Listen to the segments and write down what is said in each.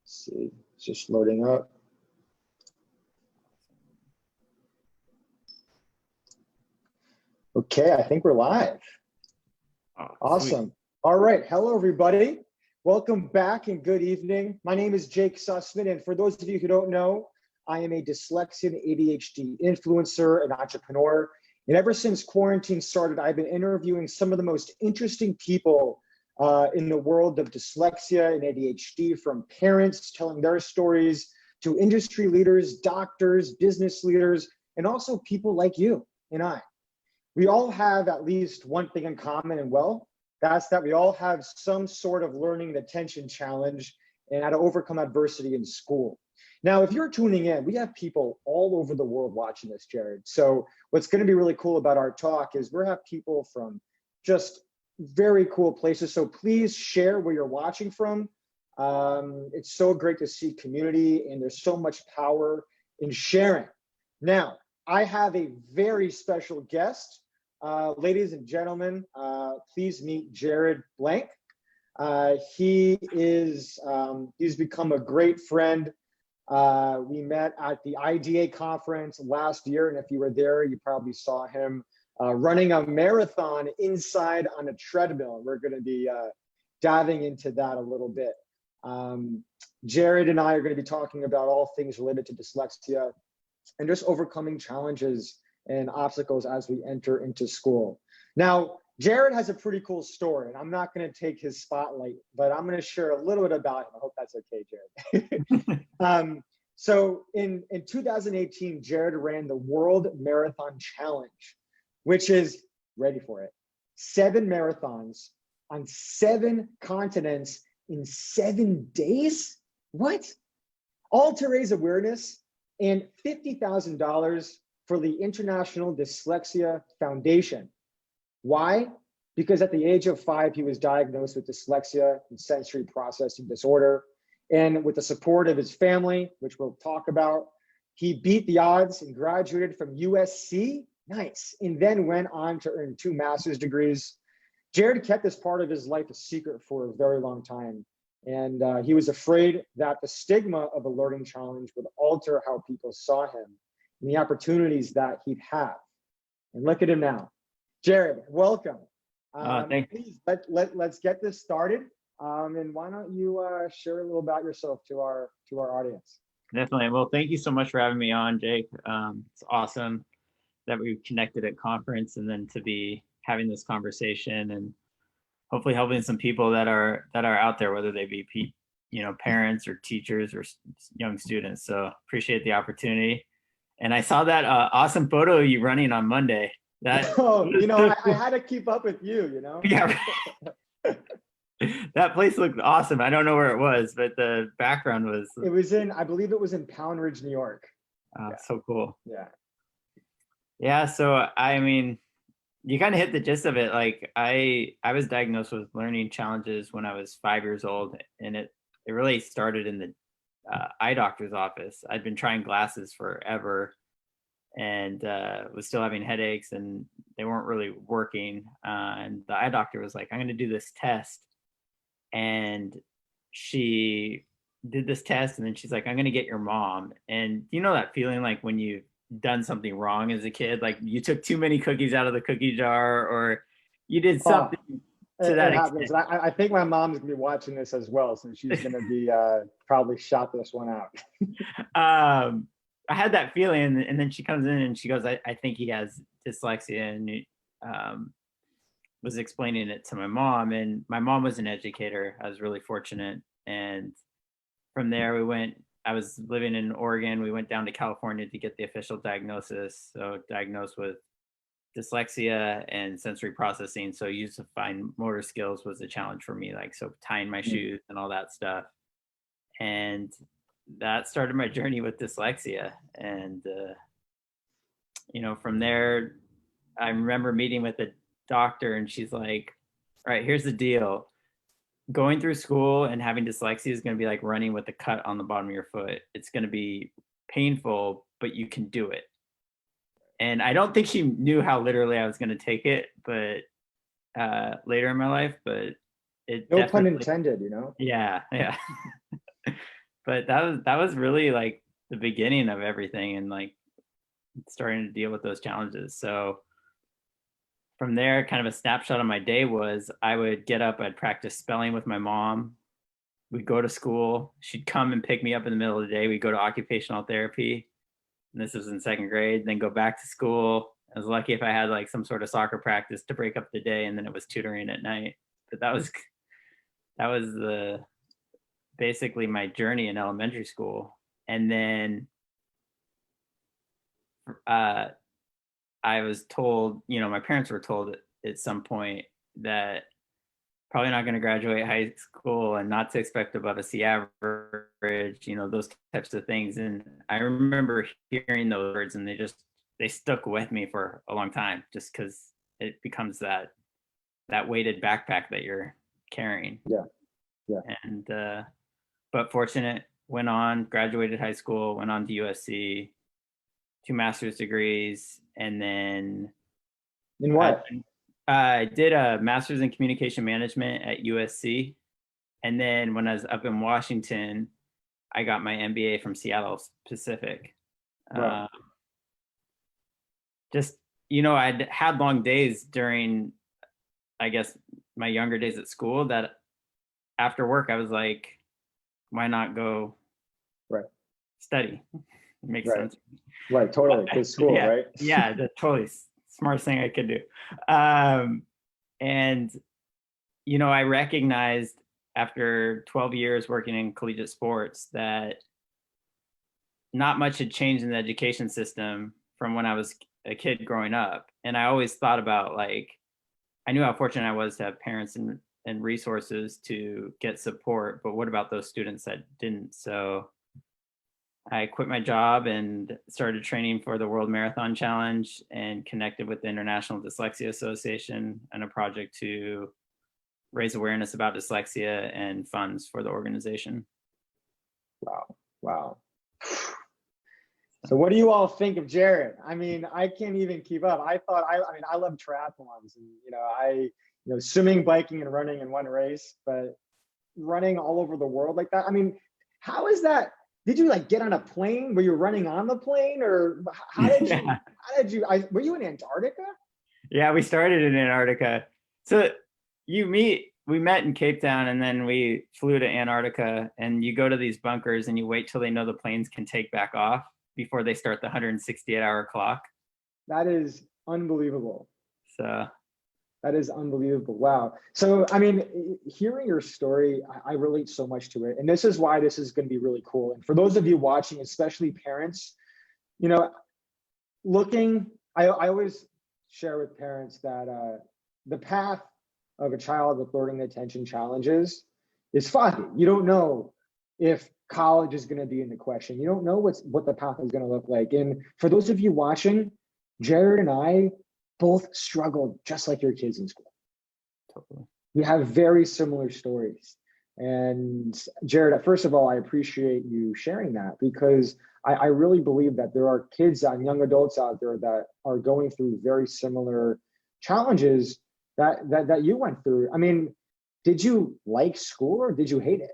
see, it's just loading up. Okay, I think we're live. Awesome. Sweet. All right. Hello, everybody. Welcome back and good evening. My name is Jake Sussman, and for those of you who don't know, I am a dyslexia and ADHD influencer and entrepreneur. And ever since quarantine started, I've been interviewing some of the most interesting people in the world of dyslexia and ADHD, from parents telling their stories to industry leaders, doctors, business leaders, and also people like you and I. We all have at least one thing in common, and well, that's that we all have some sort of learning and attention challenge and how to overcome adversity in school. Now, if you're tuning in, we have people all over the world watching this, Jared. So what's going to be really cool about our talk is we're have people from just very cool places. So please share where you're watching from. It's so great to see community, and there's so much power in sharing. Now, I have a very special guest. Ladies and gentlemen, please meet Jared Blank. He's become a great friend. We met at the IDA conference last year, and if you were there, you probably saw him running a marathon inside on a treadmill. We're going to be diving into that a little bit. Jared and I are going to be talking about all things related to dyslexia and just overcoming challenges and obstacles as we enter into school. Now, Jared has a pretty cool story, and I'm not going to take his spotlight, but I'm going to share a little bit about him. I hope that's okay, Jared. So in 2018, Jared ran the World Marathon Challenge, which is, ready for it, 7 marathons on 7 continents in 7 days? What? All to raise awareness and $50,000 for the International Dyslexia Foundation. Why? Because at the age of 5, he was diagnosed with dyslexia and sensory processing disorder. And with the support of his family, which we'll talk about, he beat the odds and graduated from USC, nice, and then went on to earn 2 master's degrees. Jared kept this part of his life a secret for a very long time. And he was afraid that the stigma of a learning challenge would alter how people saw him and the opportunities that he'd have. And look at him now. Jared, welcome. Thanks. Please, let's get this started. And why don't you share a little about yourself to our audience? Definitely. Well, thank you so much for having me on, Jake. It's awesome that we connected at conference, and then to be having this conversation and hopefully helping some people that are out there, whether they be parents or teachers or young students. So appreciate the opportunity. And I saw that awesome photo of you running on Monday. That I had to keep up with you. Yeah. That place looked awesome. I don't know where it was, but the background was. It was I believe it was in Pound Ridge, New York. Yeah. So cool. Yeah. Yeah. So I mean, you kind of hit the gist of it. Like I was diagnosed with learning challenges when I was 5 years old, and it really started in the eye doctor's office. I'd been trying glasses forever, and was still having headaches, and they weren't really working. And the eye doctor was like, "I'm going to do this test," and she did this test, and then she's like, "I'm going to get your mom." And you know that feeling like when you've done something wrong as a kid, like you took too many cookies out of the cookie jar, or you did something to that extent. I think my mom's gonna be watching this as well, so she's gonna be probably shot this one out. I had that feeling, and then she comes in and she goes, I think he has dyslexia, and was explaining it to my mom, and my mom was an educator. I was really fortunate. And from there I was living in Oregon. We went down to California to get the official diagnosis. So diagnosed with dyslexia and sensory processing. So use of fine motor skills was a challenge for me, like so tying my shoes and all that stuff. And that started my journey with dyslexia. And from there, I remember meeting with a doctor, and she's like, "All right, here's the deal. Going through school and having dyslexia is going to be like running with a cut on the bottom of your foot. It's going to be painful, but you can do it." And I don't think she knew how literally I was going to take it, but later in my life, but it no pun intended, Yeah. but that was really like the beginning of everything, and like starting to deal with those challenges. So from there, kind of a snapshot of my day was I would get up, I'd practice spelling with my mom. We'd go to school. She'd come and pick me up in the middle of the day. We'd go to occupational therapy. And this was in second grade, then go back to school. I was lucky if I had like some sort of soccer practice to break up the day, and then it was tutoring at night. But that was the basically my journey in elementary school. And then I was told, my parents were told at some point that probably not going to graduate high school and not to expect above a C average, those types of things. And I remember hearing those words, and they stuck with me for a long time, just because it becomes that weighted backpack that you're carrying. Yeah. And but fortunate, went on, graduated high school, went on to USC, 2 master's degrees, and then in what? I did a master's in communication management at USC. And then when I was up in Washington, I got my MBA from Seattle Pacific. Wow. I'd had long days during, I guess, my younger days at school, that after work, I was like, why not go study? It makes sense. Right, totally. Because school, yeah, right? Yeah, that's totally smartest thing I could do. And I recognized after 12 years working in collegiate sports that not much had changed in the education system from when I was a kid growing up. And I always thought about, like, I knew how fortunate I was to have parents and resources to get support, but what about those students that didn't? So I quit my job and started training for the World Marathon Challenge, and connected with the International Dyslexia Association on a project to raise awareness about dyslexia and funds for the organization. Wow. So what do you all think of Jared? I mean, I can't even keep up. I love triathlons, and swimming, biking, and running in one race, but running all over the world like that. I mean, how is that? Did you like get on a plane? Were you running on the plane, or how did you, were you in Antarctica? Yeah, we started in Antarctica. So we met in Cape Town, and then we flew to Antarctica, and you go to these bunkers and you wait till they know the planes can take back off before they start the 168-hour clock. That is unbelievable. So that is unbelievable. Wow. So, I mean, hearing your story, I relate so much to it. And this is why this is going to be really cool. And for those of you watching, especially parents, I always share with parents that the path of a child with learning attention challenges is foggy. You don't know if college is going to be in the question. You don't know what the path is going to look like. And for those of you watching, Jared and I both struggled just like your kids in school. Totally. We have very similar stories. And Jared, first of all, I appreciate you sharing that, because I really believe that there are kids and young adults out there that are going through very similar challenges that you went through. I mean, did you like school, or did you hate it?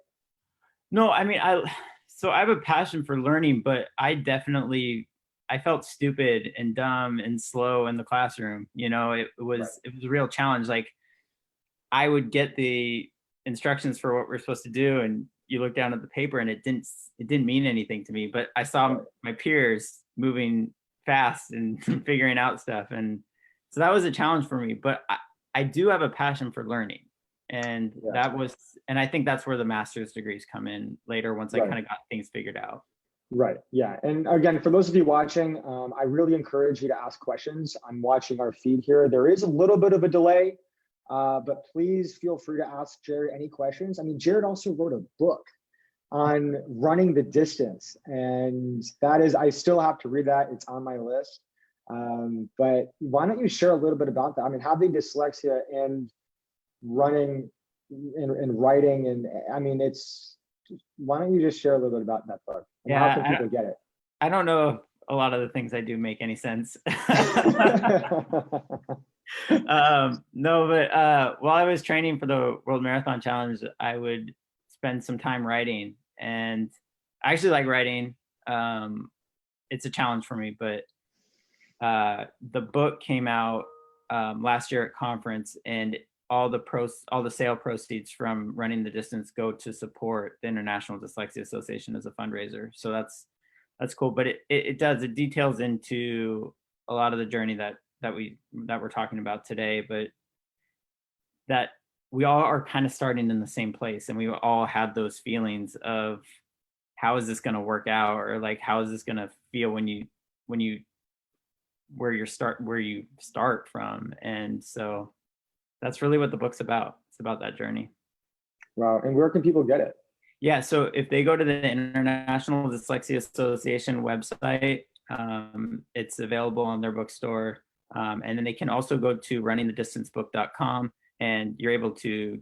No, I mean, I have a passion for learning, but I felt stupid and dumb and slow in the classroom. It was a real challenge. Like, I would get the instructions for what we're supposed to do, and you look down at the paper and it didn't mean anything to me, but I saw my peers moving fast and figuring out stuff. And so that was a challenge for me, but I do have a passion for learning. And and I think that's where the master's degrees come in later, once I kind of got things figured out. Right. Yeah. And again, for those of you watching, I really encourage you to ask questions. I'm watching our feed here. There is a little bit of a delay, but please feel free to ask Jared any questions. I mean, Jared also wrote a book on running the distance, and I still have to read that. It's on my list. But why don't you share a little bit about that? I mean, having dyslexia and running and writing, and I mean, why don't you just share a little bit about that book? And how can people get it? I don't know if a lot of the things I do make any sense. No, but while I was training for the World Marathon Challenge, I would spend some time writing, and I actually like writing. It's a challenge for me, but the book came out last year at conference, and all the sale proceeds from running the distance go to support the International Dyslexia Association as a fundraiser. So that's cool. But it details into a lot of the journey that we're talking about today, but that we all are kind of starting in the same place, and we all had those feelings of how is this going to work out, or like how is this going to feel when you where you start from. And so that's really what the book's about. It's about that journey. Wow. And where can people get it? Yeah, so if they go to the International Dyslexia Association website, it's available on their bookstore. And then they can also go to runningthedistancebook.com, and you're able to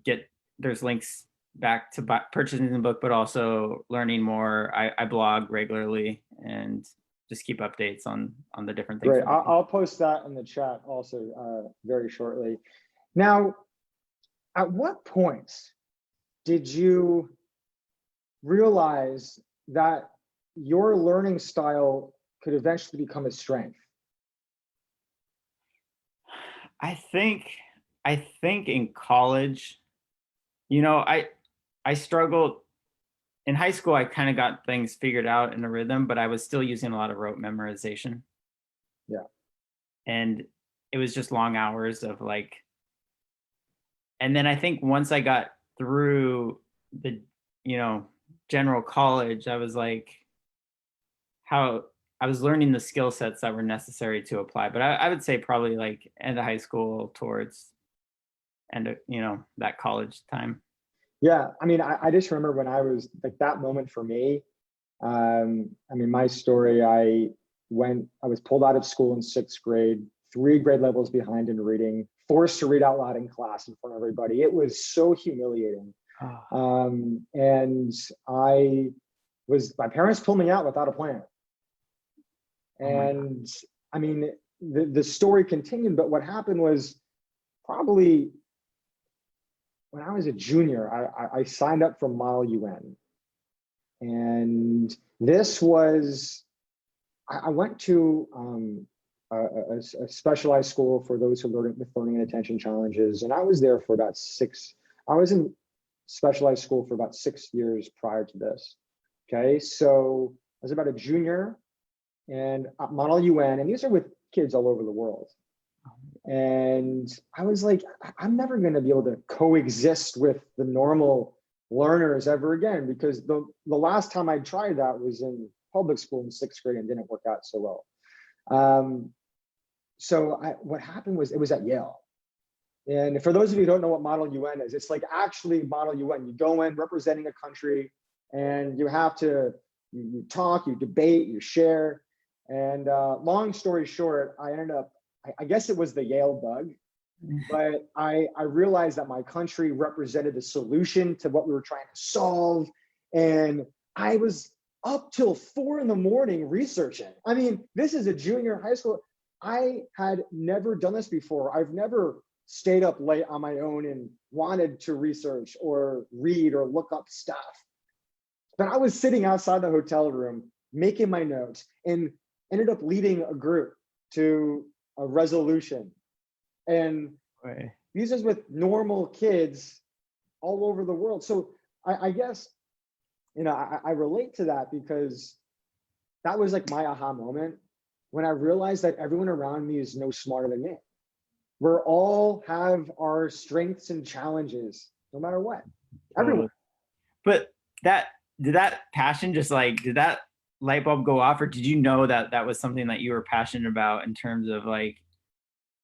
there's links back to purchasing the book, but also learning more. I blog regularly and just keep updates on the different things. Great. I'll post that in the chat also very shortly. Now, at what point did you realize that your learning style could eventually become a strength? I think in college, I struggled. In high school, I kind of got things figured out in a rhythm, but I was still using a lot of rote memorization. Yeah. And it was just long hours of and then I think once I got through the, general college, I was how I was learning the skill sets that were necessary to apply. But I would say probably end of high school towards that college time. Yeah, I mean, I just remember when I was that moment for me. My story, I was pulled out of school in 6th grade, 3 grade levels behind in reading, forced to read out loud in class in front of everybody. It was so humiliating. And my parents pulled me out without a plan. And the story continued, but what happened was probably when I was a junior, I signed up for Model UN. And this was, I went to a specialized school for those who learn with learning and attention challenges. And I was there for about I was in specialized school for about 6 years prior to this. Okay, so I was about a junior and Model UN, and these are with kids all over the world. And I was like, I'm never going to be able to coexist with the normal learners ever again, because the last time I tried that was in public school in 6th grade and didn't work out so well. What happened was, it was at Yale. And for those of you who don't know what Model UN is, it's actually Model UN. You go in representing a country, and you have to you talk, you debate, you share. And long story short, I ended up, I guess it was the Yale bug, but I realized that my country represented the solution to what we were trying to solve. And I was up till 4 a.m. researching. I mean, this is a junior high school. I had never done this before. I've never stayed up late on my own and wanted to research or read or look up stuff. But I was sitting outside the hotel room, making my notes, and ended up leading a group to a resolution. And these is with normal kids all over the world. So I guess, I relate to that, because that was my aha moment when I realized that everyone around me is no smarter than me. We're all have our strengths and challenges, no matter what. Everyone. But did that passion did that light bulb go off, or did you know that was something that you were passionate about in terms of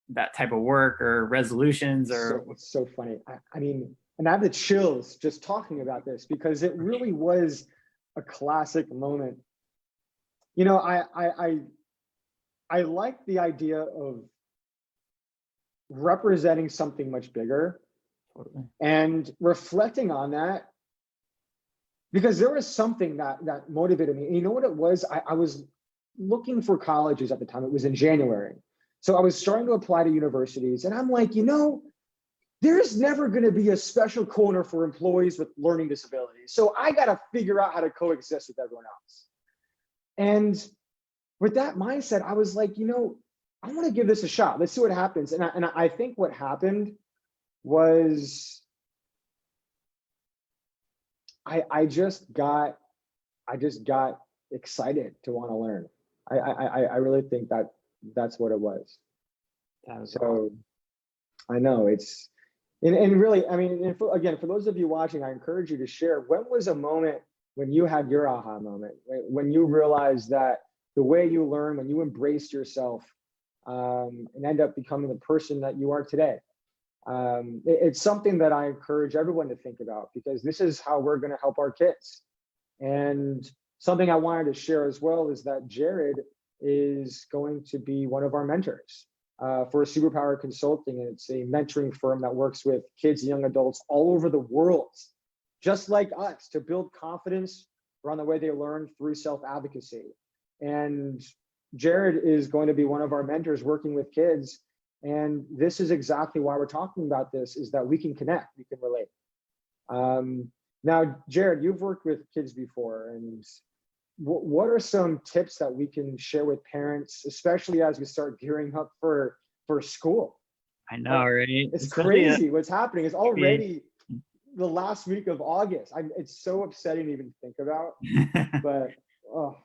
that type of work or resolutions? Or it's so funny. I mean, and I have the chills just talking about this, because it really was a classic moment. I like the idea of representing something much bigger and reflecting on that, because there was something that motivated me. And you know what it was? I was looking for colleges at the time. It was in January. So I was starting to apply to universities, and I'm like, there's never going to be a special corner for employees with learning disabilities. So I got to figure out how to coexist with everyone else. And with that mindset, I was like, I want to give this a shot. Let's see what happens. And I think what happened was I just got excited to want to learn. I really think that's what it was. That was So awesome. I know it's, and really, I mean, and again, for those of you watching, I encourage you to share. When was a moment when you had your aha moment, when you realized that the way you learn, when you embraced yourself and end up becoming the person that you are today? It's something that I encourage everyone to think about, because this is how we're going to help our kids. And something I wanted to share as well is that Jared is going to be one of our mentors for Superpower Consulting. And it's a mentoring firm that works with kids and young adults all over the world, just like us, to build confidence around the way they learn through self-advocacy. And Jared is going to be one of our mentors working with kids. And this is exactly why we're talking about this, is that we can connect, we can relate. Now, Jared, you've worked with kids before, and what are some tips that we can share with parents, especially as we start gearing up for school? I know, right? It's Especially crazy what's happening. It's already the last week of August. It's so upsetting to even think about, but oh.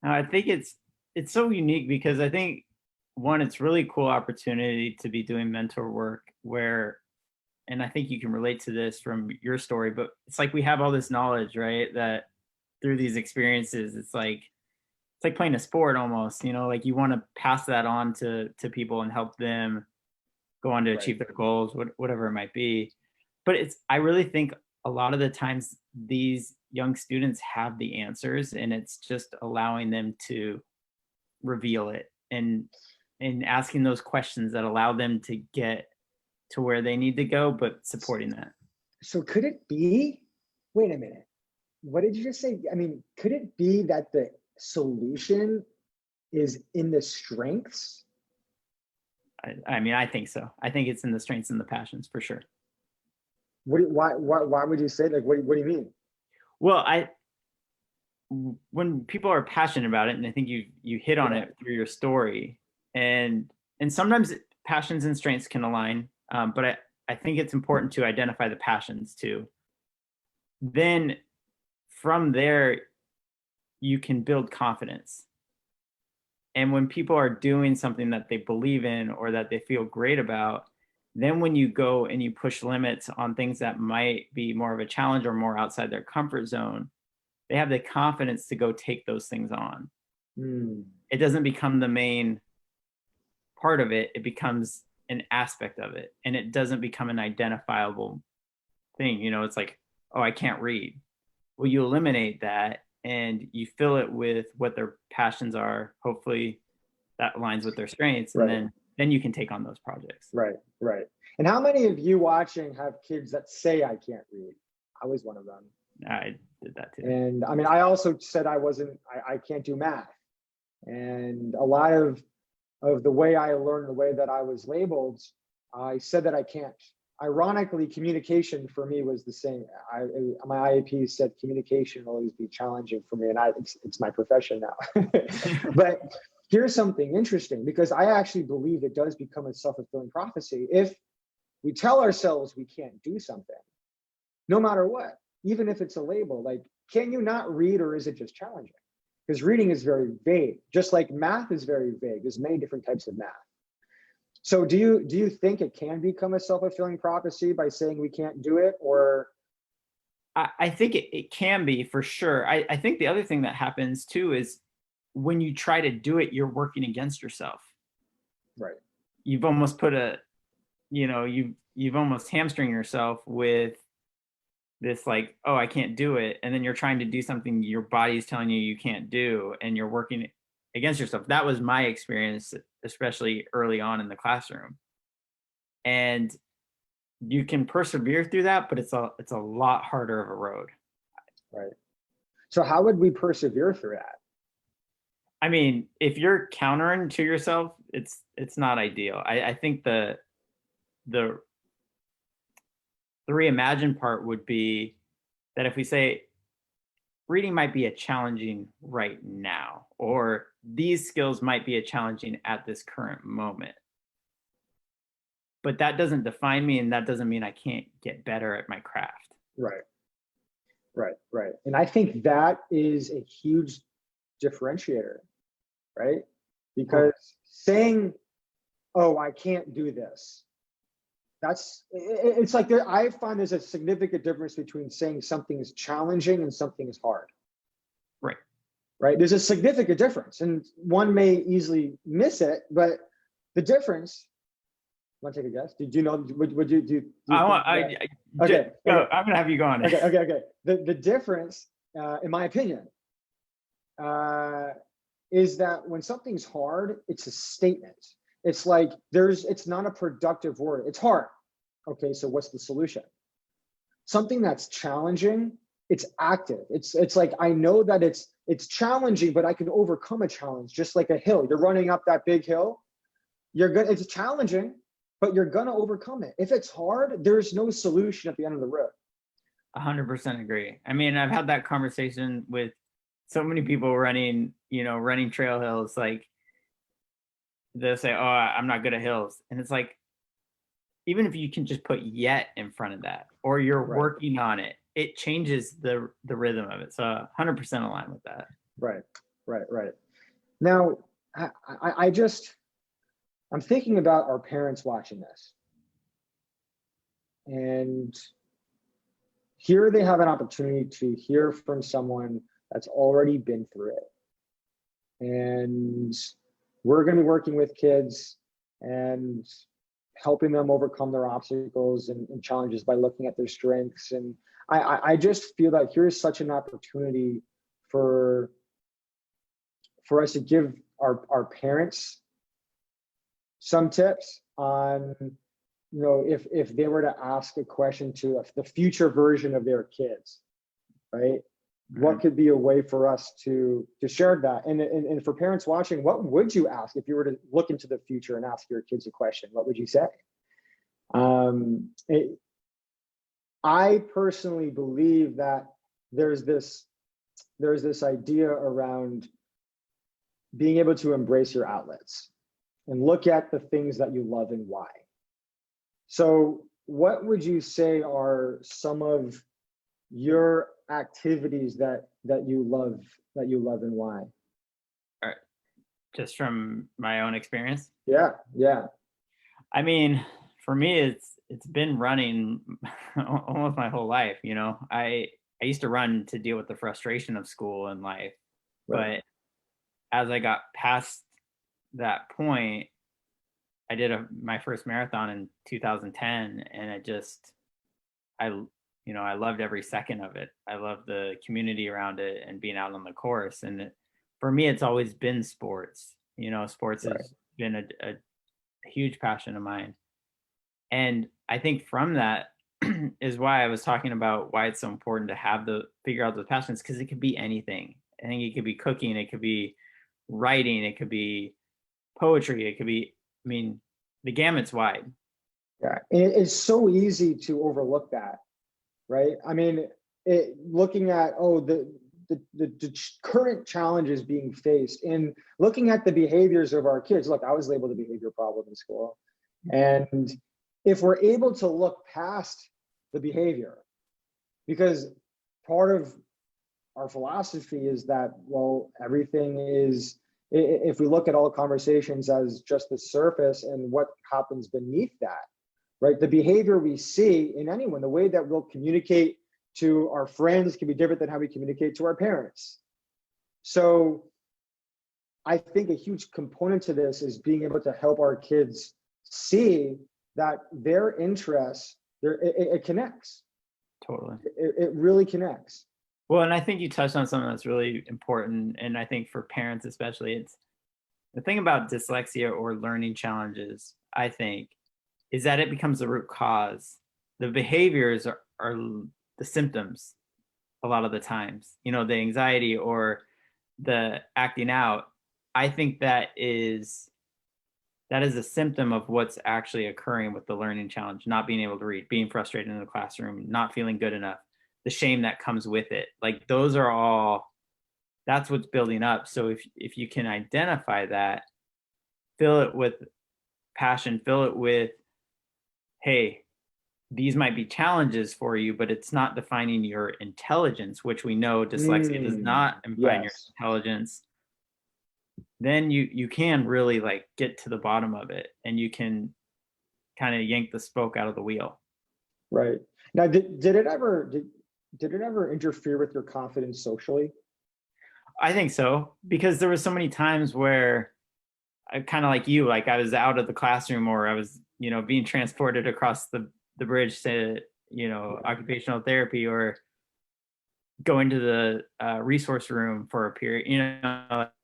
I think it's so unique, because I think, one, it's really cool opportunity to be doing mentor work where, and I think you can relate to this from your story, but it's like we have all this knowledge, right? That through these experiences, it's like playing a sport almost, like you want to pass that on to people and help them go on to achieve their goals, whatever it might be. But I really think a lot of the times these young students have the answers, and it's just allowing them to reveal it and asking those questions that allow them to get to where they need to go, but supporting that. So could it be, wait a minute, what did you just say? I mean, could it be that the solution is in the strengths? I mean, I think so. I think it's in the strengths and the passions for sure. Why would you say, like, what do you mean? Well, when people are passionate about it, and I think you hit on it through your story, and sometimes passions and strengths can align, but I think it's important to identify the passions too. Then from there, you can build confidence. And when people are doing something that they believe in or that they feel great about, then when you go and you push limits on things that might be more of a challenge or more outside their comfort zone, they have the confidence to go take those things on. It doesn't become the main part of it. It becomes an aspect of it, and it doesn't become an identifiable thing. It's like, oh, I can't read. Well, you eliminate that and you fill it with what their passions are. Hopefully that aligns with their strengths, and then you can take on those projects. Right. And how many of you watching have kids that say, I can't read? I was one of them. I did that too. And I mean, I also said I can't do math. And a lot of the way I learned, the way that I was labeled, I said that I can't. Ironically, communication for me was the same. My IAP said communication will always be challenging for me, and it's my profession now. But here's something interesting, because I actually believe it does become a self-fulfilling prophecy. If we tell ourselves we can't do something, no matter what, even if it's a label, like, can you not read, or is it just challenging? Because reading is very vague, just like math is very vague. There's many different types of math. So do you think it can become a self-fulfilling prophecy by saying we can't do it? Or I think it can be, for sure. I think the other thing that happens too is when you try to do it, you're working against yourself. Right. You've almost put you've almost hamstring yourself with this, like, oh, I can't do it. And then you're trying to do something your body's telling you can't do, and you're working against yourself. That was my experience, especially early on in the classroom. And you can persevere through that, but it's a lot harder of a road. Right. So how would we persevere through that? I mean, if you're countering to yourself, it's not ideal. I think the the reimagined part would be that if we say reading might be a challenging right now, or these skills might be a challenging at this current moment, but that doesn't define me, and that doesn't mean I can't get better at my craft. Right, right. And I think that is a huge differentiator, right? Because saying, oh, I can't do this, it's like I find there's a significant difference between saying something is challenging and something is hard. Right. There's a significant difference, and one may easily miss it, but the difference. Want to take a guess? Did you know? Would you do? Okay. I'm gonna have you go on. Okay. The difference, in my opinion, is that when something's hard, it's a statement. It's like it's not a productive word. It's hard. Okay, so what's the solution? Something that's challenging, it's active. It's like, I know that it's challenging, but I can overcome a challenge, just like a hill. You're running up that big hill. It's challenging, but you're gonna overcome it. If it's hard, there's no solution at the end of the road. 100% agree. I mean, I've had that conversation with so many people running trail hills. Like, they'll say, oh, I'm not good at hills. And it's like, even if you can just put yet in front of that, or you're working on it, it changes the rhythm of it. So 100% aligned with that. Right. Now, I'm thinking about our parents watching this. And here they have an opportunity to hear from someone that's already been through it. And we're going to be working with kids and helping them overcome their obstacles and challenges by looking at their strengths. And I just feel that here's such an opportunity for us to give our parents some tips on, if they were to ask a question to the future version of their kids, right? What could be a way for us to share that? And for parents watching, what would you ask if you were to look into the future and ask your kids a question? What would you say? I personally believe that there's this idea around being able to embrace your outlets and look at the things that you love and why. So what would you say are some of your activities that you love and why? All right. Just from my own experience? Yeah. I mean, for me, it's been running almost my whole life. I used to run to deal with the frustration of school and life. Right. But as I got past that point, I did my first marathon in 2010, and I loved every second of it. I loved the community around it and being out on the course. And for me, it's always been sports. Sports has been a huge passion of mine. And I think from that is why I was talking about why it's so important to figure out those passions, because it could be anything. I think it could be cooking, it could be writing, it could be poetry, it could be, the gamut's wide. Yeah, and it's so easy to overlook that, right? Looking at the current challenges being faced, and looking at the behaviors of our kids. Look, I was labeled a behavior problem in school, and if we're able to look past the behavior, because part of our philosophy is that, everything is, if we look at all conversations as just the surface and what happens beneath that, right? The behavior we see in anyone, the way that we'll communicate to our friends can be different than how we communicate to our parents. So I think a huge component to this is being able to help our kids see that their interests, it connects. Totally. It really connects. Well, and I think you touched on something that's really important. And I think for parents especially, it's the thing about dyslexia or learning challenges, I think, is that it becomes the root cause. The behaviors are the symptoms a lot of the times, the anxiety or the acting out. I think that is that is a symptom of what's actually occurring with the learning challenge, not being able to read, being frustrated in the classroom, not feeling good enough, the shame that comes with it. Like those are all, that's what's building up. So if you can identify that, fill it with passion, fill it with, hey, these might be challenges for you, but it's not defining your intelligence, which we know dyslexia does not define your Yes. intelligence. Then you can really like get to the bottom of it, and you can kind of yank the spoke out of the wheel. Right. Now, did it ever interfere with your confidence socially? I think so, because there was so many times where I kind of like you, like I was out of the classroom, or I was, being transported across the bridge to, occupational therapy, or go into the resource room for a period,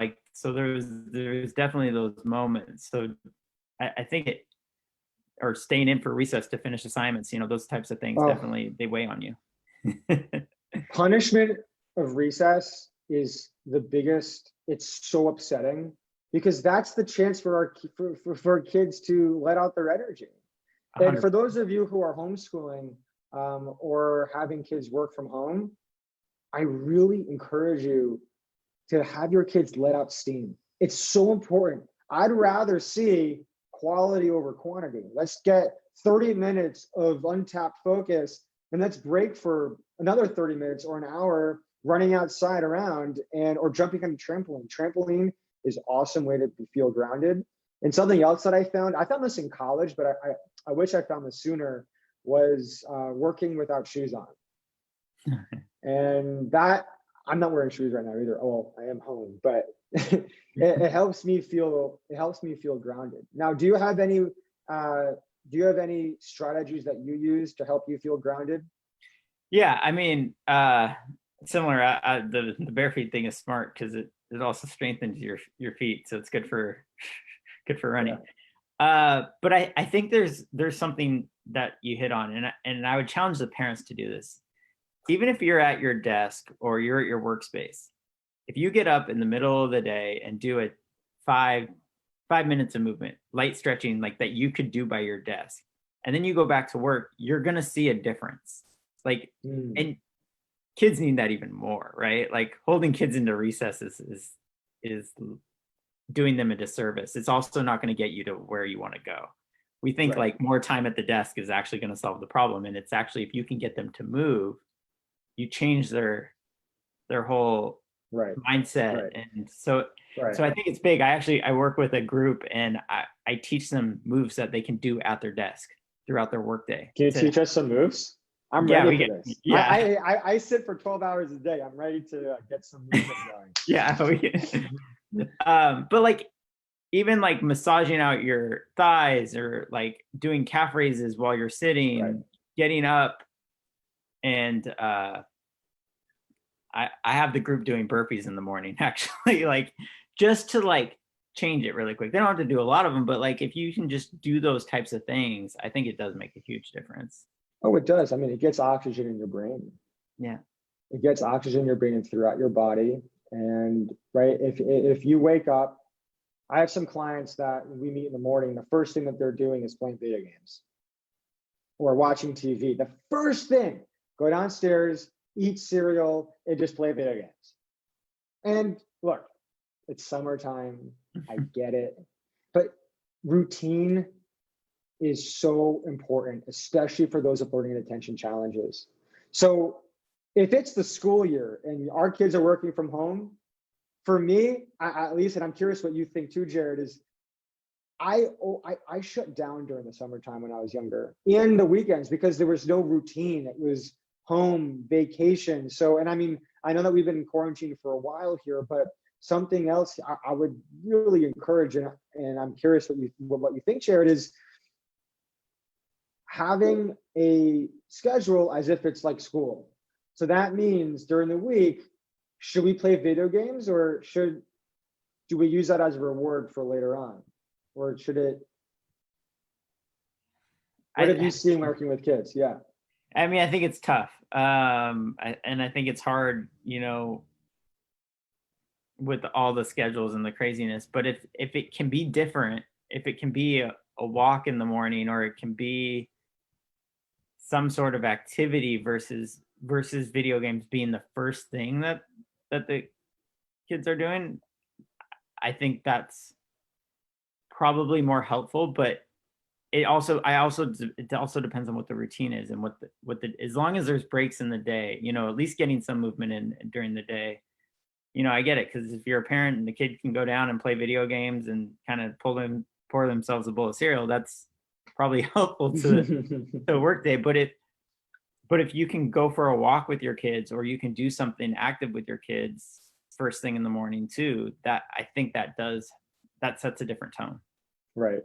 like, so there's definitely those moments. So I think or staying in for recess to finish assignments, those types of things, definitely they weigh on you. Punishment of recess is the biggest. It's so upsetting because that's the chance for our kids to let out their energy. 100%. And for those of you who are homeschooling or having kids work from home, I really encourage you to have your kids let out steam. It's so important. I'd rather see quality over quantity. Let's get 30 minutes of untapped focus, and let's break for another 30 minutes or an hour running outside around or jumping on the trampoline. Trampoline is an awesome way to feel grounded. And something else that I found this in college, but I wish I found this sooner, was working without shoes on. And that, I'm not wearing shoes right now either. Oh, I am home, but it helps me feel grounded. Now, do you have any strategies that you use to help you feel grounded? Yeah, I mean, similar. The bare feet thing is smart because it also strengthens your feet, so it's good for running. Yeah. But I think there's something that you hit on, and I would challenge the parents to do this. Even if you're at your desk or you're at your workspace, if you get up in the middle of the day and do a 5 minutes of movement, light stretching, like that you could do by your desk, and then you go back to work, you're gonna see a difference. Like, and kids need that even more, right? Like holding kids into recess is doing them a disservice. It's also not going to get you to where you want to go. We think like more time at the desk is actually going to solve the problem, and it's actually, if you can get them to move, you change their whole mindset. And so I think it's big. I work with a group, and I teach them moves that they can do at their desk throughout their workday. Can you teach us some moves? I'm ready for this. Yeah, I sit for 12 hours a day. I'm ready to get some movement going. Yeah. But like, even like massaging out your thighs, or like doing calf raises while you're sitting, getting up. And I have the group doing burpees in the morning, actually, like just to like change it really quick. They don't have to do a lot of them, but like if you can just do those types of things, I think it does make a huge difference. Oh, it does. I mean, it gets oxygen in your brain. Yeah. It gets oxygen in your brain and throughout your body. And if you wake up, I have some clients that we meet in the morning, the first thing that they're doing is playing video games or watching TV. The first thing, go downstairs, eat cereal, and just play video games. And look, it's summertime. I get it. But routine is so important, especially for those with learning and attention challenges. So if it's the school year and our kids are working from home, for me, at least, and I'm curious what you think too, Jared, is I shut down during the summertime when I was younger, in the weekends, because there was no routine. It was home, vacation. So, and I mean, I know that we've been in quarantine for a while here, but something else I would really encourage, and I'm curious what you think, Jared, is having a schedule as if it's like school. So that means during the week, should we play video games, or do we use that as a reward for later on? Or should it? What have you seen working with kids? Yeah. I mean, I think it's tough. And I think it's hard, with all the schedules and the craziness, but if it can be different, if it can be a walk in the morning, or it can be some sort of activity versus video games being the first thing that the kids are doing, I think that's probably more helpful. But it also depends on what the routine is, and as long as there's breaks in the day, at least getting some movement in during the day. I get it, because if you're a parent and the kid can go down and play video games and kind of pour themselves a bowl of cereal, that's probably helpful to the work day. But if you can go for a walk with your kids, or you can do something active with your kids first thing in the morning too, I think that sets a different tone. Right.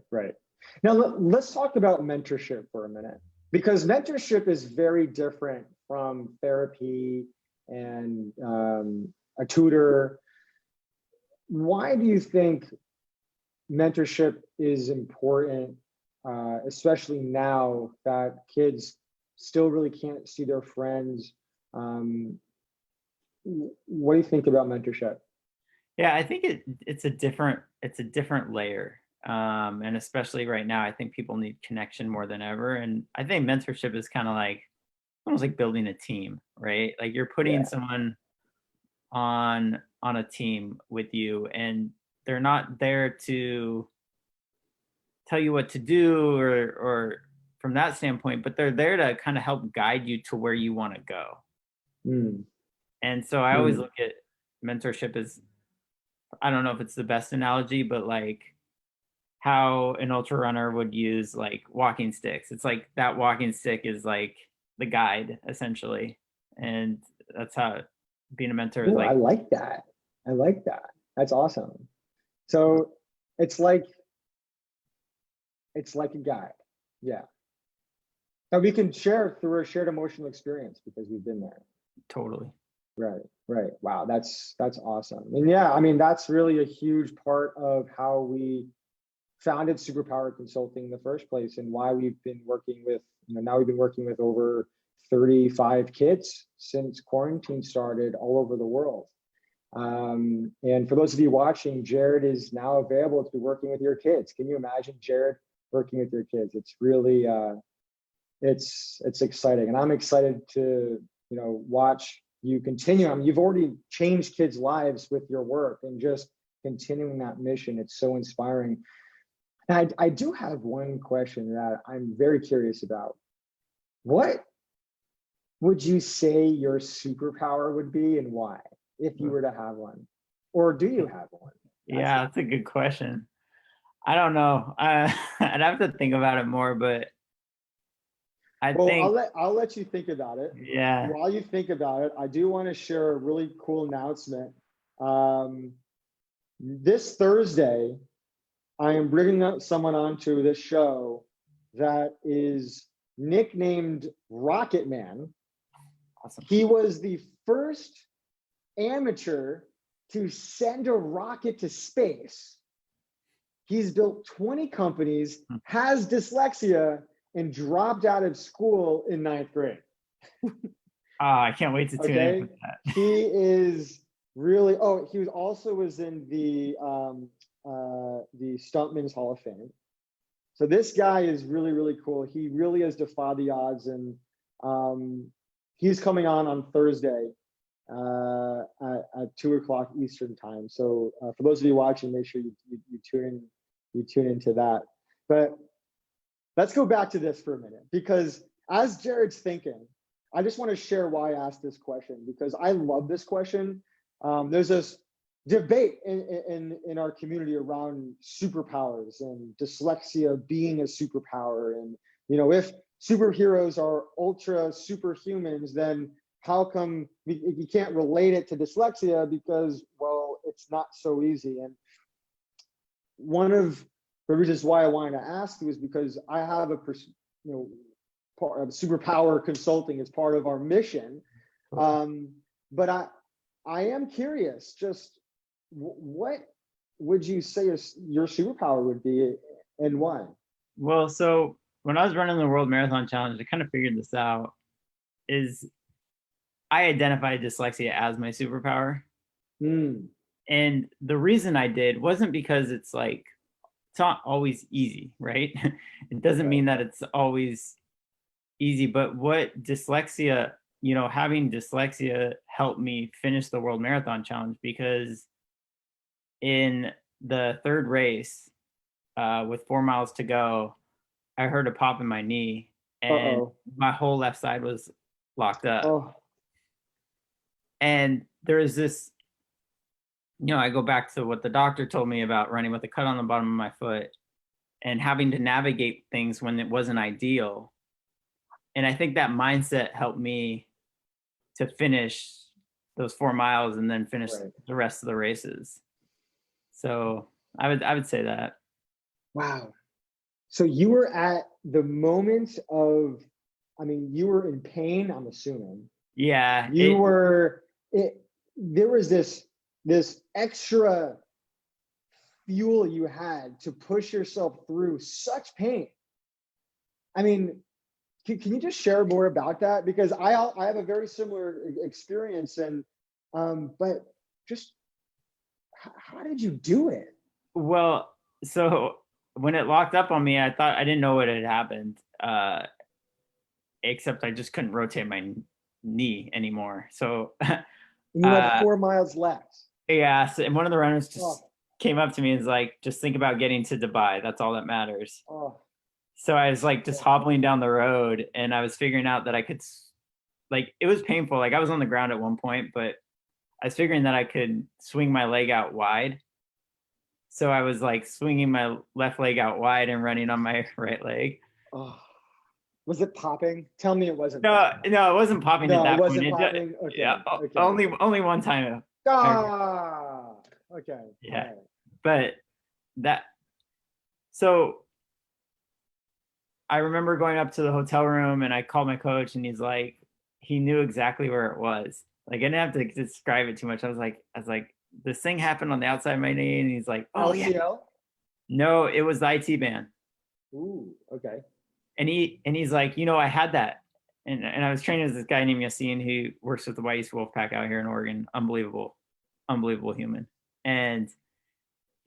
Now let's talk about mentorship for a minute, because mentorship is very different from therapy and a tutor. Why do you think mentorship is important, especially now that kids still really can't see their friends? What do you think about mentorship? Yeah, I think it's a different layer. And especially right now, I think people need connection more than ever. And I think mentorship is kind of like almost like building a team, right? Like you're putting someone on a team with you, and they're not there to tell you what to do or from that standpoint, but they're there to kind of help guide you to where you want to go. And so I always look at mentorship as, I don't know if it's the best analogy, but like how an ultra runner would use like walking sticks. It's like that walking stick is like the guide essentially. And that's how being a mentor is like. I like that. That's awesome. So it's like a guide. Yeah. Now we can share through a shared emotional experience because we've been there. Totally. Right. Wow, that's awesome. And yeah, I mean, that's really a huge part of how we founded Superpower Consulting in the first place, and why we've been working with, now we've been working with over 35 kids since quarantine started all over the world. And for those of you watching, Jared is now available to be working with your kids. Can you imagine Jared working with your kids? It's really, it's exciting. And I'm excited to, watch you continue. I mean, you've already changed kids' lives with your work, and just continuing that mission. It's so inspiring. And I do have one question that I'm very curious about. What would you say your superpower would be, and why, if you were to have one? Or do you have one? Yeah, that's a good question. I don't know. I'd have to think about it more, but I'll let you think about it. Yeah. While you think about it, I do want to share a really cool announcement. This Thursday, I am bringing someone onto this show that is nicknamed Rocket Man. Awesome. He was the first amateur to send a rocket to space. He's built 20 companies, has dyslexia, and dropped out of school in 9th grade. I can't wait to tune in for that. He is really, he was in the Stuntman's Hall of Fame. So this guy is really, really cool. He really has defied the odds, and he's coming on Thursday at 2:00 Eastern time. So for those of you watching, make sure you tune into that. But let's go back to this for a minute, because as Jared's thinking, I just want to share why I asked this question, because I love this question. There's this debate in our community around superpowers and dyslexia being a superpower. And, if superheroes are ultra superhumans, then how come you can't relate it to dyslexia? Because, well, it's not so easy. And one of the reasons why I wanted to ask you is because I have part of Superpower Consulting as part of our mission. But I am curious, just what would you say your superpower would be, and why? Well, so when I was running the World Marathon Challenge, I kind of figured this out. I identified dyslexia as my superpower. And the reason I did wasn't because it's like it's not always easy, right? It doesn't Right. mean that it's always easy, but what dyslexia, having dyslexia helped me finish the World Marathon Challenge, because in the third race, with 4 miles to go, I heard a pop in my knee, and Uh-oh. my whole left side was locked up. Oh, And there is this, I go back to what the doctor told me about running with a cut on the bottom of my foot and having to navigate things when it wasn't ideal. And I think that mindset helped me to finish those 4 miles and then finish right. the rest of the races. So I would say that. Wow. So you were at the moment of, I mean, you were in pain, I'm assuming. Yeah. There was this extra fuel you had to push yourself through such pain. I mean, can you just share more about that? Because I have a very similar experience, and but just how did you do it? Well, so when it locked up on me, I thought I didn't know what had happened, except I just couldn't rotate my knee anymore. So, And you had 4 miles left. yeah. So, and one of the runners just Oh, came up to me and was like, "Just think about getting to Dubai. That's all that matters." oh, So I was like just hobbling down the road, and I was figuring out that I could, like, it was painful. Like I was on the ground at one point, but I was figuring that I could swing my leg out wide. So I was like swinging my left leg out wide and running on my right leg. oh. Was it popping? Tell me it wasn't No, popping. no, it wasn't popping at No, it that point. wasn't popping. Okay, Yeah, okay. only one time. Ah, okay. Yeah, All right. but that. So I remember going up to the hotel room and I called my coach, and he's like, he knew exactly where it was. Like I didn't have to describe it too much. I was like, this thing happened on the outside of my knee, and he's like, oh yeah. LCL? No, it was the IT band. Ooh, okay. And he's like, I had that. And I was trained as this guy named Yassine who works with the White Wolfpack out here in Oregon. Unbelievable human. And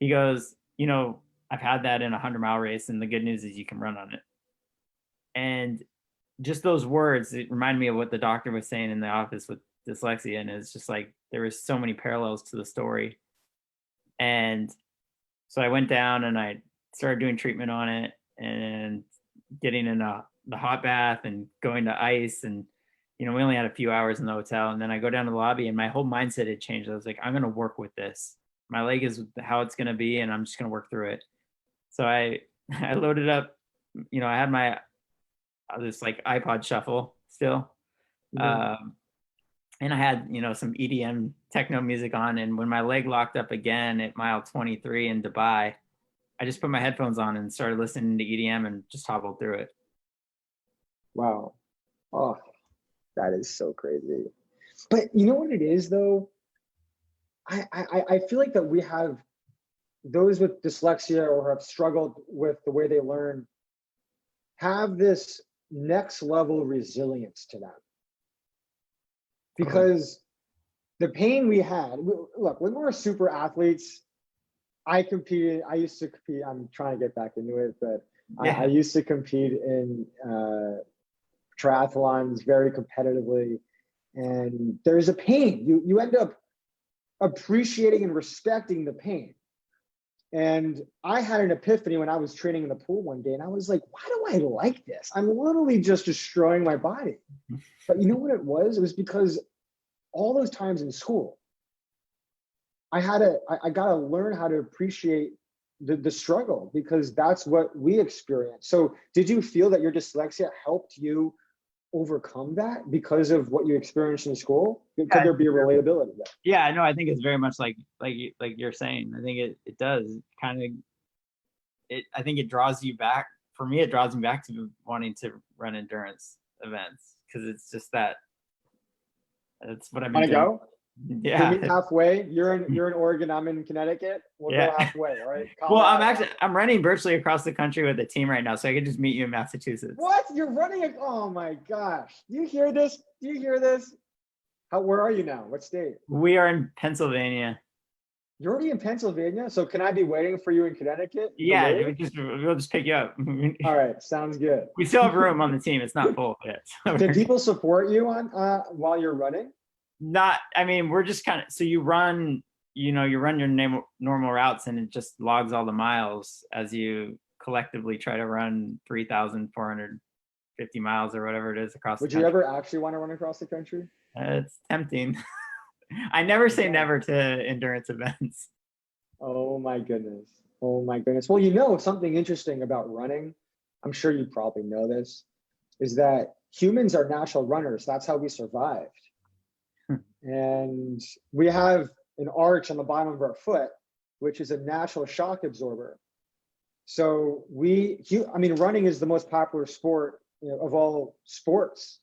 he goes, I've had that in a 100-mile race, and the good news is you can run on it. And just those words, it reminded me of what the doctor was saying in the office with dyslexia. And it's just like, there was so many parallels to the story. And so I went down and I started doing treatment on it and getting in the hot bath and going to ice. And, we only had a few hours in the hotel. And then I go down to the lobby and my whole mindset had changed. I was like, I'm going to work with this. My leg is how it's going to be, and I'm just going to work through it. So I loaded up, I had my, this like iPod shuffle still. Mm-hmm. And I had, some EDM techno music on. And when my leg locked up again at mile 23 in Dubai, I just put my headphones on and started listening to EDM and just hobbled through it. Wow. Oh, that is so crazy. But you know what it is though? I feel like that we have those with dyslexia or have struggled with the way they learn have this next level resilience to them. Because the pain we had, look, when we were super athletes, I used to compete, I'm trying to get back into it, but Yeah. I used to compete in triathlons very competitively. And there's a pain. You end up appreciating and respecting the pain. And I had an epiphany when I was training in the pool one day, and I was like, why do I like this? I'm literally just destroying my body. But you know what it was? It was because all those times in school, I got to learn how to appreciate the struggle, because that's what we experienced. So did you feel that your dyslexia helped you overcome that because of what you experienced in school? Could there be a relatability there? Yeah, no, I think it's very much like you're saying. I think it does kind of, I think it draws you back. For me, it draws me back to wanting to run endurance events, because it's just that's what I've been Want to doing. go? Yeah. We'll meet halfway. You're in Oregon. I'm in Connecticut. We'll go halfway. All right. Colorado. Well, I'm running virtually across the country with a team right now, so I could just meet you in Massachusetts. What? You're running? Oh my gosh! Do you hear this? Where are you now? What state? We are in Pennsylvania. You're already in Pennsylvania, so can I be waiting for you in Connecticut? Yeah, Delayed? we'll just pick you up. All right, sounds good. We still have room on the team. It's not full yet. So Can people support you on while you're running? I mean, we're just kind of, so you run your normal routes and it just logs all the miles as you collectively try to run 3,450 miles or whatever it is across the Would you country. ever actually want to run across the country? It's tempting. I never say never to endurance events. Oh my goodness. Oh my goodness. Well, you know, something interesting about running, I'm sure you probably know this, is that humans are natural runners. That's how we survived. And we have an arch on the bottom of our foot, which is a natural shock absorber. So running is the most popular sport, of all sports,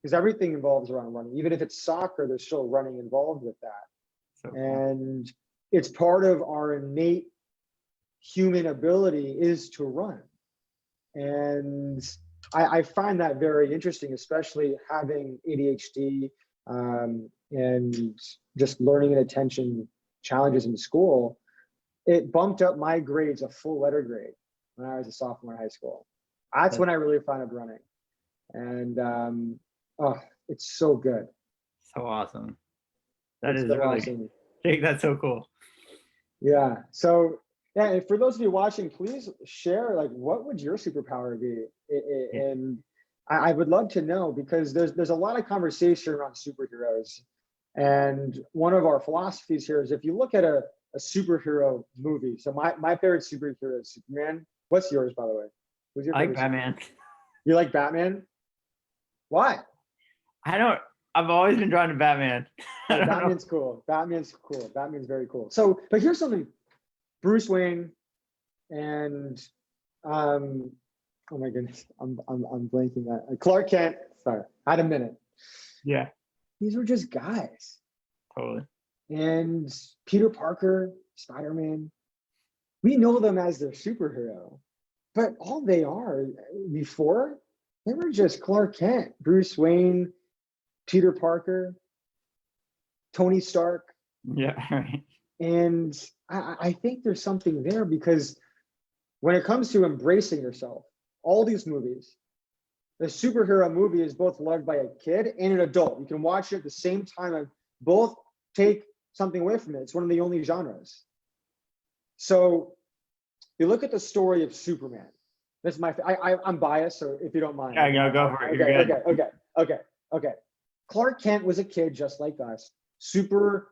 because everything involves around running. Even if it's soccer, there's still running involved with that. So cool. And it's part of our innate human ability is to run. And I find that very interesting, especially having ADHD and just learning and attention challenges in school. It bumped up my grades a full letter grade when I was a sophomore in high school. That's when I really found out running. And it's so good. So awesome. That It's is so really awesome. Jake, that's so cool. Yeah. So yeah, and for those of you watching, please share, like, what would your superpower be? And I would love to know, because there's a lot of conversation around superheroes. And one of our philosophies here is, if you look at a superhero movie, so my favorite superhero is Superman. What's yours, by the way? Who's your I like favorite Batman. superhero? You like Batman? Why? I've always been drawn to Batman. I don't know. Batman's cool. Batman's cool. Batman's very cool. So, but here's something. Bruce Wayne and oh my goodness, I'm blanking that. Clark Kent. Sorry, I had a minute. Yeah, These were just guys. totally. And Peter Parker, Spider-Man, we know them as their superhero, but all they are before, they were just Clark Kent, Bruce Wayne, Peter Parker, Tony Stark. Yeah, right. And I think there's something there, because when it comes to embracing yourself, all these movies, the superhero movie is both loved by a kid and an adult. You can watch it at the same time and both take something away from it. It's one of the only genres. So you look at the story of Superman. That's I'm biased, so if you don't mind. Yeah, go for it. You're good. Okay. Clark Kent was a kid just like us, super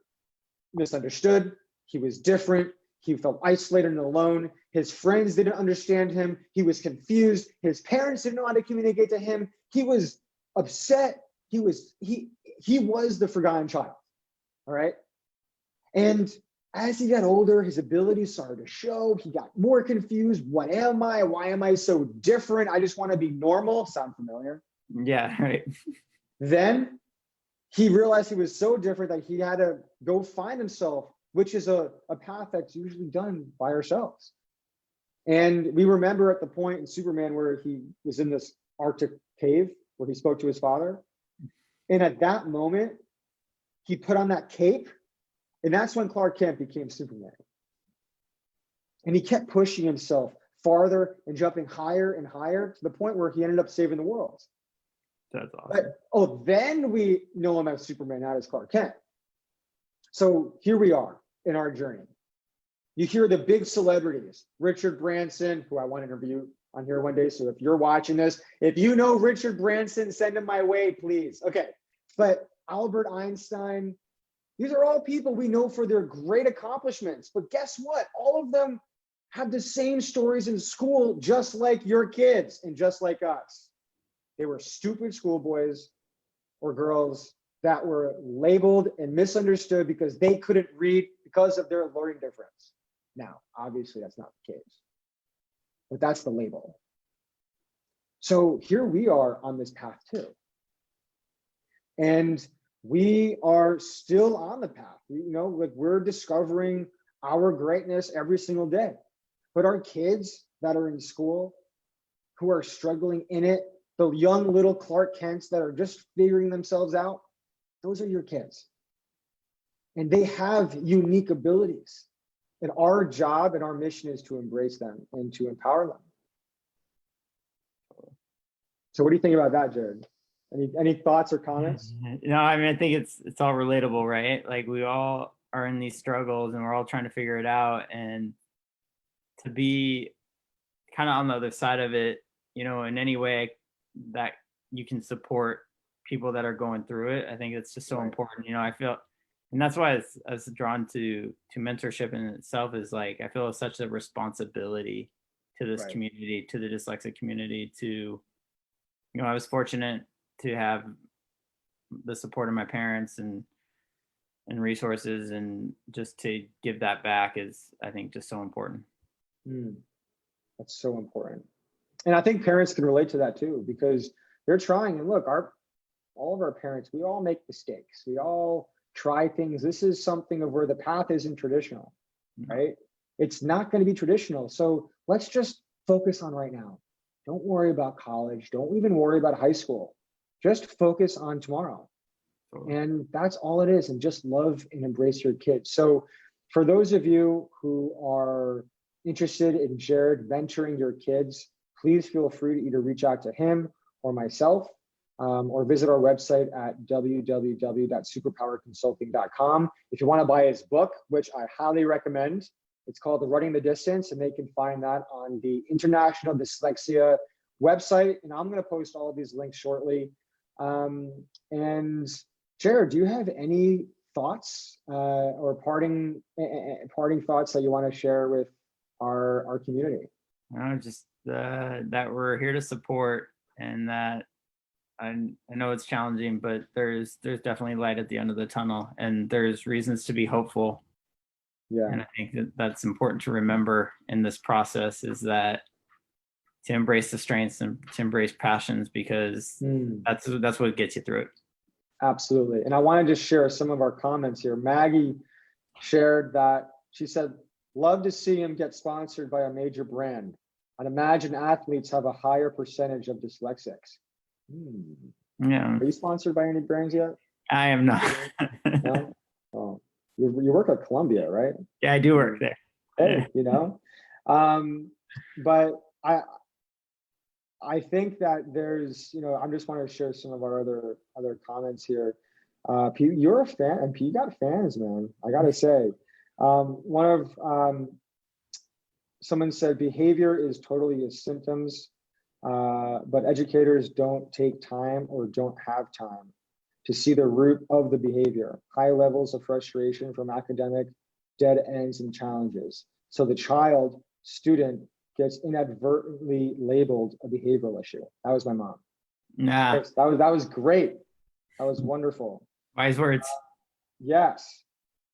misunderstood. He was different. He felt isolated and alone. His friends didn't understand him. He was confused. His parents didn't know how to communicate to him. He was upset. He was the forgotten child. All right. And as he got older, his abilities started to show. He got more confused. What am I? Why am I so different? I just want to be normal. Sound familiar? Yeah, right. Then he realized he was so different that he had to go find himself, which is a path that's usually done by ourselves. And we remember at the point in Superman where he was in this Arctic cave where he spoke to his father. And at that moment, he put on that cape. And that's when Clark Kent became Superman. And he kept pushing himself farther and jumping higher and higher to the point where he ended up saving the world. That's awesome. But then we know him as Superman, not as Clark Kent. So here we are in our journey. You hear the big celebrities, Richard Branson, who I want to interview on here one day. So if you're watching this, if you know Richard Branson, send him my way, please. Okay. But Albert Einstein, these are all people we know for their great accomplishments. But guess what? All of them have the same stories in school, just like your kids and just like us. They were stupid schoolboys or girls that were labeled and misunderstood because they couldn't read because of their learning difference. Now, obviously, that's not the case, but that's the label. So here we are on this path too. And we are still on the path. We're discovering our greatness every single day. But our kids that are in school, who are struggling in it, the young little Clark Kents that are just figuring themselves out, those are your kids. and they have unique abilities. And our job and our mission is to embrace them and to empower them. So what do you think about that, Jared? Any thoughts or comments? No, I mean, I think it's all relatable, right? Like we all are in these struggles and we're all trying to figure it out. And to be kind of on the other side of it, in any way that you can support people that are going through it, I think it's just so important. I feel, and that's why I was drawn to mentorship in itself, is like, I feel it's such a responsibility to this community, to the dyslexic community, to, I was fortunate to have the support of my parents and resources, and just to give that back is, I think, just so important. That's so important. And I think parents can relate to that too, because they're trying, and look, all of our parents, we all make mistakes. We all try things. This is something of where the path isn't traditional, right? It's not going to be traditional. So let's just focus on right now. Don't worry about college. Don't even worry about high school. Just focus on tomorrow. And that's all it is. And just love and embrace your kids. So for those of you who are interested in Jared mentoring your kids, please feel free to either reach out to him or myself, or visit our website at www.superpowerconsulting.com. If you want to buy his book, which I highly recommend, it's called The Running the Distance, and they can find that on the International Dyslexia website. And I'm going to post all of these links shortly. And Jared, do you have any thoughts or parting thoughts that you want to share with our community? Just that we're here to support, and that I know it's challenging, but there's definitely light at the end of the tunnel, and there's reasons to be hopeful. Yeah. And I think that's important to remember in this process, is that to embrace the strengths and to embrace passions, because that's what gets you through it. Absolutely. And I want to just share some of our comments here. Maggie shared that, she said, love to see him get sponsored by a major brand. I'd imagine athletes have a higher percentage of dyslexics. Yeah. Are you sponsored by any brands yet? I am not. No? Oh, you work at Columbia, right? Yeah, I do work there. Hey, but I think that there's, I'm just want to share some of our other comments here. Pete, you're a fan, and Pete, you got fans, man. I gotta say, someone said behavior is totally as symptoms, but educators don't take time or don't have time to see the root of the behavior. High levels of frustration from academic dead ends and challenges. So the student gets inadvertently labeled a behavioral issue. That was my mom. Nah. That was great. That was wonderful. Wise words. Yes.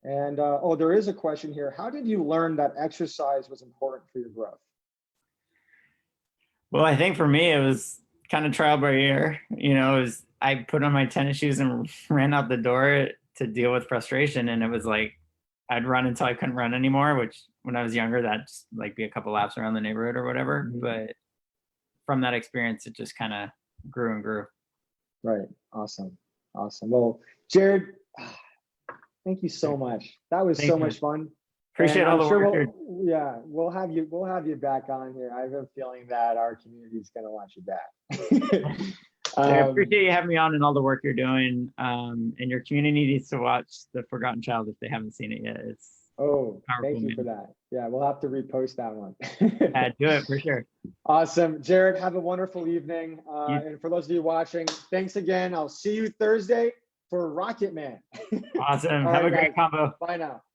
And there is a question here. How did you learn that exercise was important for your growth? Well, I think for me, it was kind of trial by ear. I put on my tennis shoes and ran out the door to deal with frustration. And it was like, I'd run until I couldn't run anymore, which when I was younger, that'd just like be a couple laps around the neighborhood or whatever. But from that experience, it just kind of grew and grew. Right. Awesome. Well, Jared, thank you so much. That was so much fun. Appreciate all the work. We'll have you back on here. I have a feeling that our community is going to want you back. I appreciate you having me on and all the work you're doing. And your community needs to watch The Forgotten Child if they haven't seen it yet. It's thank you for that. Yeah, we'll have to repost that one. Yeah, do it for sure. Awesome. Jared, have a wonderful evening. And for those of you watching, thanks again. I'll see you Thursday for Rocket Man. Awesome. Have a great combo. Bye now.